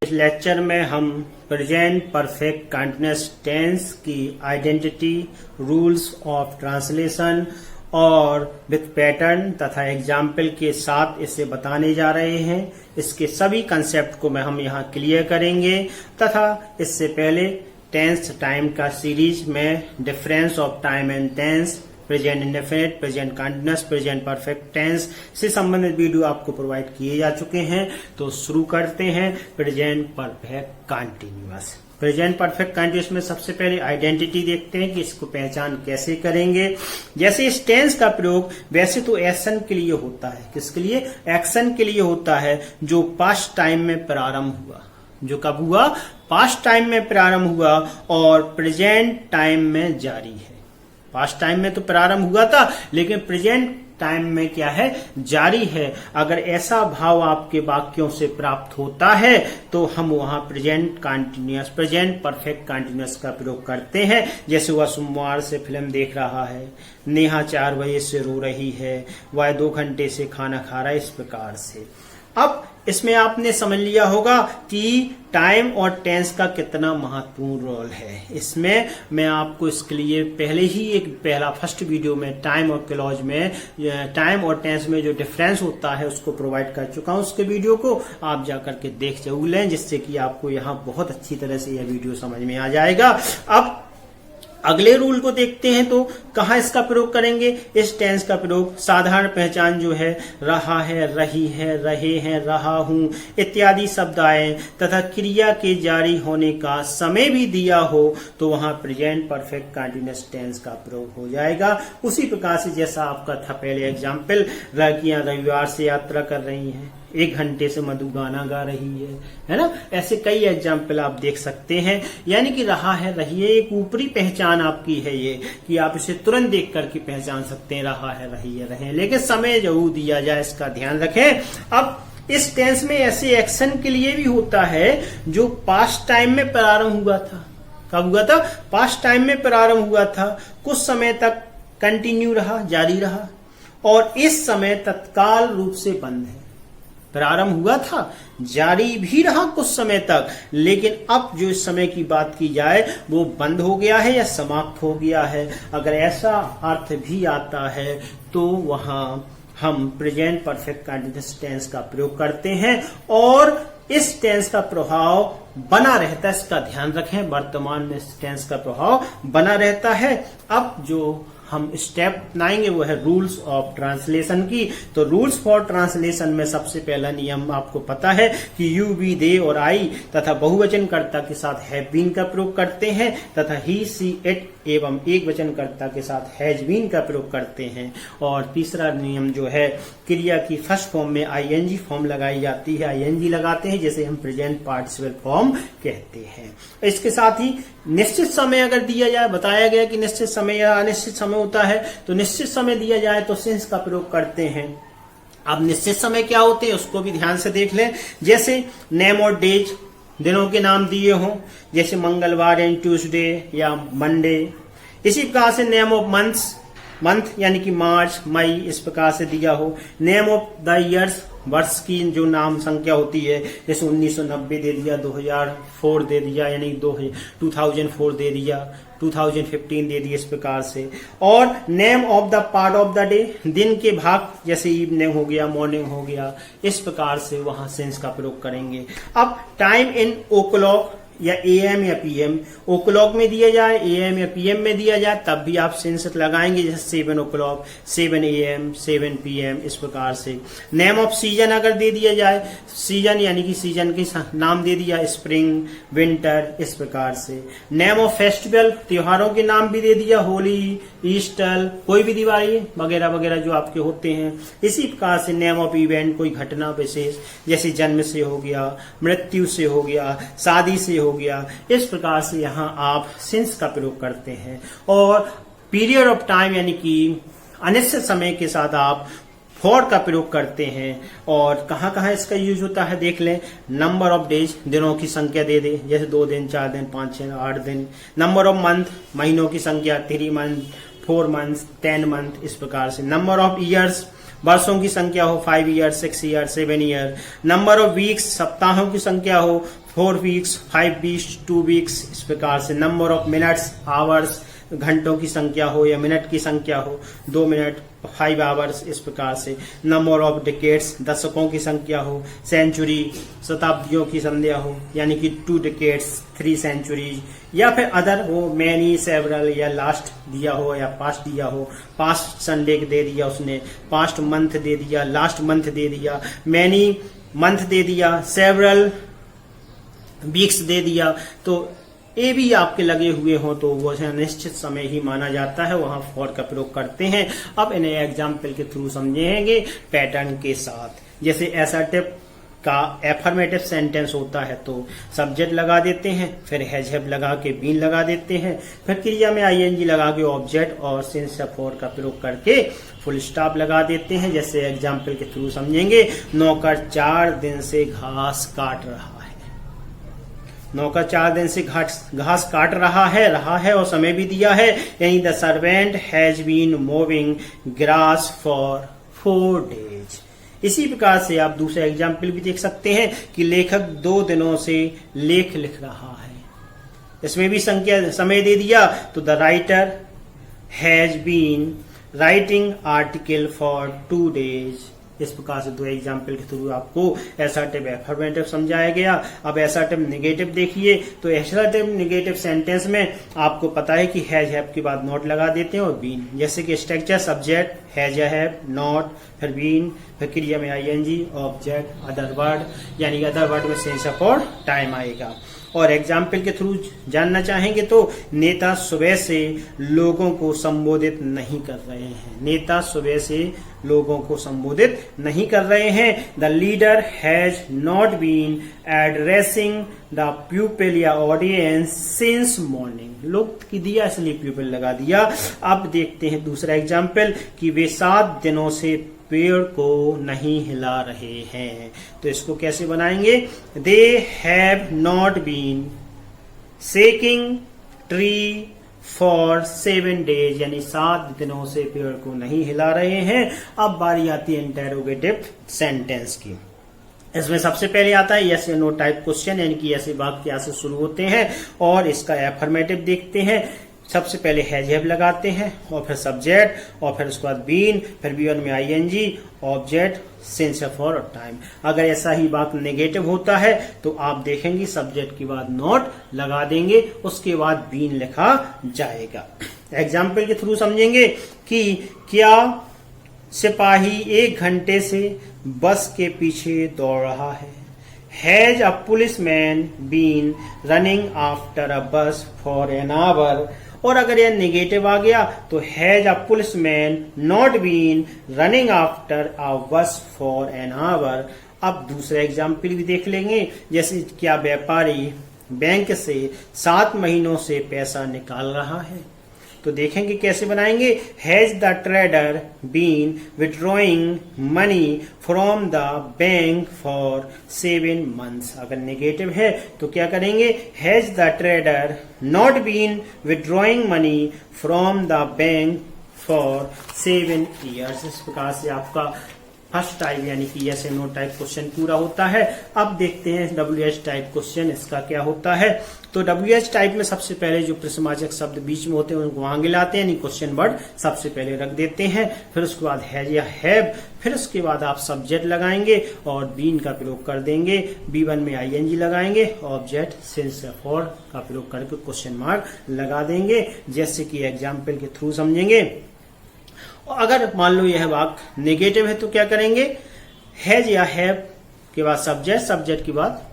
इस लेक्चर में हम प्रेजेंट परफेक्ट कंटीन्यूअस टेंस की आइडेंटिटी, रूल्स ऑफ ट्रांसलेशन और विथ पैटर्न तथा एग्जाम्पल के साथ इसे बताने जा रहे हैं। इसके सभी कंसेप्ट को हम यहाँ क्लियर करेंगे तथा इससे पहले टेंस टाइम का सीरीज में difference of time and tense, present indefinite, present continuous, present perfect tense से संबंधित वीडियो आपको प्रोवाइड किए जा चुके हैं। तो शुरू करते हैं present perfect continuous. Present perfect continuous में सबसे पहले आइडेंटिटी देखते हैं कि इसको पहचान कैसे करेंगे। जैसे इस टेंस का प्रयोग वैसे तो एक्शन के लिए होता है। किसके लिए? एक्शन के लिए होता है जो पास्ट टाइम में प्रारंभ हुआ। जो कब हुआ? पास्ट टाइम में प्रारंभ हुआ और प्रेजेंट टाइम में जारी है। पास्ट टाइम में तो प्रारंभ हुआ था लेकिन प्रेजेंट टाइम में क्या है? जारी है। अगर ऐसा भाव आपके वाक्यों से प्राप्त होता है तो हम वहां present continuous, present perfect continuous का प्रयोग करते हैं। जैसे वह सोमवार से फिल्म देख रहा है, नेहा 4 बजे से रो रही है, वह 2 घंटे से खाना खा रहा है, इस प्रकार से। अब इसमें आपने समझ लिया होगा कि टाइम और टेंस का कितना महत्वपूर्ण रोल है। इसमें मैं आपको इसके लिए पहले ही फर्स्ट वीडियो में टाइम और क्लॉज में, टाइम और टेंस में जो डिफरेंस होता है उसको प्रोवाइड कर चुका हूं। उसके वीडियो को आप जाकर के देख जरूर लें, जिससे कि आपको यहाँ बहुत अच्छी तरह से यह वीडियो समझ में आ जाएगा। अब अगले रूल को देखते हैं तो कहाँ इसका प्रयोग करेंगे? इस टेंस का प्रयोग साधारण पहचान जो है रहा है, रही है, रहे हैं, रहा हूं इत्यादि शब्द आए तथा क्रिया के जारी होने का समय भी दिया हो तो वहां प्रेजेंट परफेक्ट कंटीन्यूअस टेंस का प्रयोग हो जाएगा। उसी प्रकार से जैसा आपका था पहले एग्जाम्पल, लड़कियां रविवार से यात्रा कर रही हैं, 1 घंटे से मधु गाना गा रही है ना। ऐसे कई एग्जाम्पल आप देख सकते हैं। यानी कि रहा है, रही है, एक ऊपरी पहचान आपकी है ये कि आप इसे तुरंत देख करके पहचान सकते हैं, रहा है, रही है, रहे, लेकिन समय जरूर दिया जाए, इसका ध्यान रखें। अब इस टेंस में ऐसे एक्शन के लिए भी होता है जो पास्ट टाइम में प्रारंभ हुआ था। कब हुआ था? पास्ट टाइम में प्रारंभ हुआ था, कुछ समय तक कंटिन्यू रहा, जारी रहा और इस समय तत्काल रूप से बंद है। प्रारंभ हुआ था, जारी भी रहा कुछ समय तक, लेकिन अब जो इस समय की बात की जाए वो बंद हो गया है या समाप्त हो गया है। अगर ऐसा अर्थ भी आता है तो वहां हम प्रेजेंट परफेक्ट कंटीन्यूअस टेंस का प्रयोग करते हैं और इस टेंस का प्रभाव बना रहता है। इसका ध्यान रखें, वर्तमान में इस टेंस का प्रभाव बना रहता है। अब जो हम स्टेप अपनाएंगे वो है रूल्स ऑफ ट्रांसलेशन की। तो रूल्स फॉर ट्रांसलेशन में सबसे पहला नियम आपको पता है कि यू, वी, दे और आई तथा बहुवचनकर्ता के साथ हैव बीन का प्रयोग करते हैं तथा ही, सी, इट एवं एक वचनकर्ता के साथ हैज बीन का प्रयोग करते हैं। और तीसरा नियम जो है, क्रिया की फर्स्ट फॉर्म में आईएनजी फॉर्म लगाई जाती है, आईएनजी लगाते हैं, जैसे हम प्रेजेंट पार्टिसिपल फॉर्म कहते हैं। इसके साथ ही निश्चित समय अगर दिया जाए, बताया गया कि निश्चित समय या अनिश्चित समय होता है, तो निश्चित समय दिया जाए तो सिंस का प्रयोग करते हैं। अब निश्चित समय क्या होते हैं उसको भी ध्यान से देख लें। जैसे नेम और डेज, दिनों के नाम दिए हों, जैसे मंगलवार एंड ट्यूसडे या मंडे। इसी प्रकार से नेम ऑफ मंथ्स, मंथ यानी कि मार्च, मई, इस प्रकार से दिया हो। नेम ऑफ द ईयर्स, वर्ष की जो नाम संख्या होती है, जैसे 1990 दे दिया, 2004 दे दिया, यानी 2004 दे दिया, 2015 दे दिया, इस प्रकार से। और name of the part of the day, दिन के भाग, जैसे इवनिंग हो गया, मॉर्निंग हो गया, इस प्रकार से वहां सेंस का प्रयोग करेंगे। अब टाइम इन ओ क्लॉक या एएम या पीएम, ओ क्लॉक में दिया जाए, एएम या पीएम में दिया जाए, तब भी आप सेंस लगाएंगे, जैसे 7 ओ क्लॉक, 7 एएम, 7 पीएम, इस प्रकार से। नेम ऑफ सीजन अगर दे दिया जाए, सीजन यानी कि सीजन के नाम दे दिया, स्प्रिंग, विंटर, इस प्रकार से। नेम ऑफ फेस्टिवल, त्योहारों के नाम भी दे दिया, होली, ईस्टर, कोई भी दिवाली वगैरह वगैरह जो आपके होते हैं। इसी प्रकार से नेम ऑफ इवेंट, कोई घटना विशेष, जैसे जन्म से हो गया, मृत्यु से हो गया, शादी से हो गया, इस प्रकार से यहाँ आप सिंस का प्रयोग करते हैं। और पीरियड ऑफ टाइम यानी कि अनिश्चित समय के साथ आप फॉर का प्रयोग करते हैं। और कहाँ कहाँ इसका यूज होता है देख लें। नंबर ऑफ डेज, दिनों की संख्या दे दे, जैसे 2 दिन, 4 दिन, 5 दिन, 8 दिन। नंबर ऑफ मंथ, महीनों की संख्या, 3 मंथ, 4 मंथ, 10 मंथ, इस प्रकार से। नंबर ऑफ ईयर्स, वर्षों की संख्या हो 5 year, 6 year, 7 year. Number of weeks, सप्ताहों की संख्या हो 4 वीक्स, 5 वीक्स, 2 वीक्स, इस प्रकार से नंबर ऑफ मिनट्स, आवर्स, घंटों की संख्या हो या मिनट की संख्या हो, 2 मिनट, 5 आवर्स, इस प्रकार से नंबर ऑफ डिकेड्स, दशकों की संख्या हो, सेंचुरी, शताब्दियों की संख्या हो, यानी कि 2 डिकेड्स, 3 सेंचुरीज, या फिर अदर हो, मैनी, सेवरल, या लास्ट दिया हो या पास्ट दिया हो, पास्ट संडे दे दिया उसने, पास्ट मंथ दे दिया, लास्ट मंथ दे दिया, मैनी मंथ दे दिया, सेवरल वीक्स दे दिया, तो ए भी आपके लगे हुए हो तो वो निश्चित समय ही माना जाता है, वहां फॉर का प्रयोग करते हैं। अब इन्हें एग्जाम्पल के थ्रू समझेंगे पैटर्न के साथ। जैसे असर्टिव का एफर्मेटिव सेंटेंस होता है तो सब्जेक्ट लगा देते हैं, फिर हैज हैव लगा के बीन लगा देते हैं, फिर क्रिया में आईएनजी लगा के ऑब्जेक्ट और सिंस या फॉर का प्रयोग करके फुल स्टॉप लगा देते हैं। जैसे एग्जाम्पल के थ्रू समझेंगे, नौकर 4 दिन से घास काट रहा है। नौकर 4 दिन से घास काट रहा है और समय भी दिया है, यानी the servant has been moving grass for 4 days. इसी प्रकार से आप दूसरा एग्जाम्पल भी देख सकते हैं कि लेखक 2 दिनों से लेख लिख रहा है, इसमें भी संख्या समय दे दिया, तो the writer has been writing article for 2 days. इस प्रकार से 2 एग्जाम्पल के थ्रू आपको असर्टिव एफर्मेटिव समझाया गया। अब असर्टिव नेगेटिव देखिए, तो असर्टिव नेगेटिव सेंटेंस में आपको पता है कि हैज हैव के बाद नॉट लगा देते हैं और बीन। जैसे कि structure subject has have, not, फिर बीन, फिर क्रिया में आईएनजी, ऑब्जेक्ट, अदर वर्ड, यानी अदर वर्ड में सेंस ऑफ और टाइम आएगा। और एग्जाम्पल के थ्रू जानना चाहेंगे तो नेता सुबह से लोगों को संबोधित नहीं कर रहे हैं। नेता सुबह से लोगों को संबोधित नहीं कर रहे हैं। The leader has not been addressing the pupil या ऑडियंस सिंस मॉर्निंग। लोग की दिया इसलिए प्यूपिल लगा दिया। अब देखते हैं दूसरा एग्जाम्पल कि वे 7 दिनों से पेड़ को नहीं हिला रहे हैं। तो इसको कैसे बनाएंगे? They have not been shaking tree for 7 days, यानी 7 दिनों से पेड़ को नहीं हिला रहे हैं। अब बारी आती है इंटेरोगेटिव सेंटेंस की। इसमें सबसे पहले आता है यस या नो टाइप क्वेश्चन, यानी कि ऐसे वाक्य से शुरू होते हैं और इसका एफर्मेटिव देखते हैं। सबसे पहले हैज हैव लगाते हैं और फिर सब्जेक्ट और फिर उसके बाद बीन, फिर बी1 में आईएनजी, ऑब्जेक्ट, सिंस फॉर और टाइम। अगर ऐसा ही वाक्य नेगेटिव होता है तो आप देखेंगे सब्जेक्ट के बाद नॉट लगा देंगे, उसके बाद बीन लिखा जाएगा। एग्जाम्पल के थ्रू समझेंगे कि क्या सिपाही 1 घंटे से बस के पीछे दौड़ रहा है। Has a policeman been running after a bus for an hour. और अगर यह नेगेटिव आ गया तो has a policeman not been running after a bus for an hour. अब दूसरा एग्जाम्पल भी देख लेंगे, जैसे क्या व्यापारी बैंक से 7 महीनों से पैसा निकाल रहा है। तो देखेंगे कैसे बनाएंगे। Has the trader been withdrawing money from the bank for 7 months. अगर नेगेटिव है तो क्या करेंगे, has the trader not been withdrawing money from the bank for 7 years. इस प्रकार से आपका फर्स्ट टाइप यानी कि yes and no type question पूरा होता है। अब देखते हैं WH टाइप क्वेश्चन, इसका क्या होता है। तो WH टाइप में सबसे पहले जो प्रश्नवाचक शब्द बीच में होते हैं उनको आगे लाते हैं, यानी क्वेश्चन वर्ड सबसे पहले रख देते हैं, फिर उसके बाद हैज या हैव, फिर उसके बाद आप सब्जेक्ट लगाएंगे और बीन का प्रयोग कर देंगे, B1 में आईएनजी लगाएंगे, ऑब्जेक्ट, सिंस या फॉर का प्रयोग करके क्वेश्चन मार्क लगा देंगे। जैसे कि एग्जाम्पल के थ्रू समझेंगे। अगर मान लो यह वाक्य नेगेटिव है तो क्या करेंगे, हैज या हैव के बाद सब्जेक्ट, सब्जेक्ट के बाद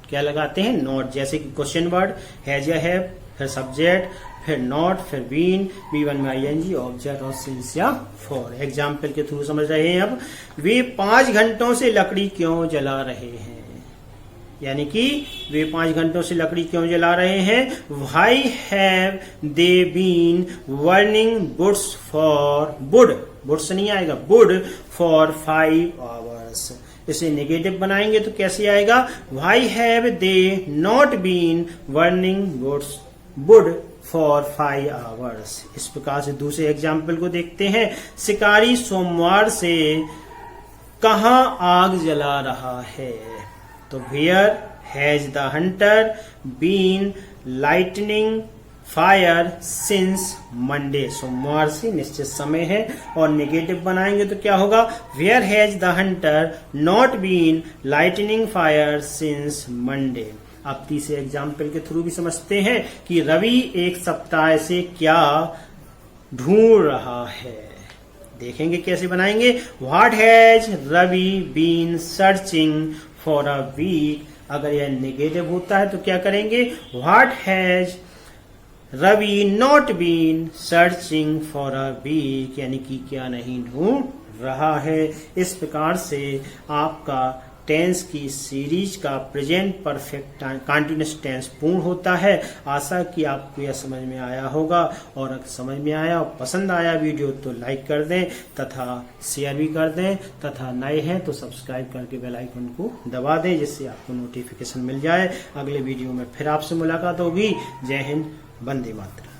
क्या लगाते हैं, नॉट। जैसे कि क्वेश्चन वर्ड हैज या हैव, फिर सब्जेक्ट, फिर नॉट, फिर बीन, B1 में आईएनजी, ऑब्जेक्ट और सिंस या फॉर। एग्जाम्पल के थ्रू समझ रहे हैं। अब वे 5 घंटों से लकड़ी क्यों जला रहे हैं, यानी कि वे 5 घंटों से लकड़ी क्यों जला रहे हैं। Why have they been burning woods नहीं आएगा, wood for 5 hours। इसे नेगेटिव बनाएंगे तो कैसे आएगा, Why have they not been burning wood for 5 hours। इस प्रकार से दूसरे एग्जाम्पल को देखते हैं। शिकारी सोमवार से कहां आग जला रहा है। तो where has the hunter been lightning fire since Monday. सोमवार से निश्चित समय है और नेगेटिव बनाएंगे तो क्या होगा, where has the hunter not been lightning fire since Monday. आप तीसरे एग्जाम्पल के थ्रू भी समझते हैं कि रवि एक सप्ताह से क्या ढूंढ रहा है। देखेंगे कैसे बनाएंगे। What has Ravi been searching for a week. अगर यह नेगेटिव होता है तो क्या करेंगे, what has Ravi not been searching for a week, यानी कि क्या नहीं ढूंढ रहा है। इस प्रकार से आपका टेंस की सीरीज का प्रेजेंट परफेक्ट कंटीन्यूअस टेंस पूर्ण होता है। आशा कि आपको यह समझ में आया होगा, और अगर समझ में आया और पसंद आया वीडियो तो लाइक कर दें तथा शेयर भी कर दें, तथा नए हैं तो सब्सक्राइब करके बेल आइकन को दबा दें जिससे आपको नोटिफिकेशन मिल जाए। अगले वीडियो में फिर आपसे मुलाकात होगी। जय हिंद, वंदे मातरम।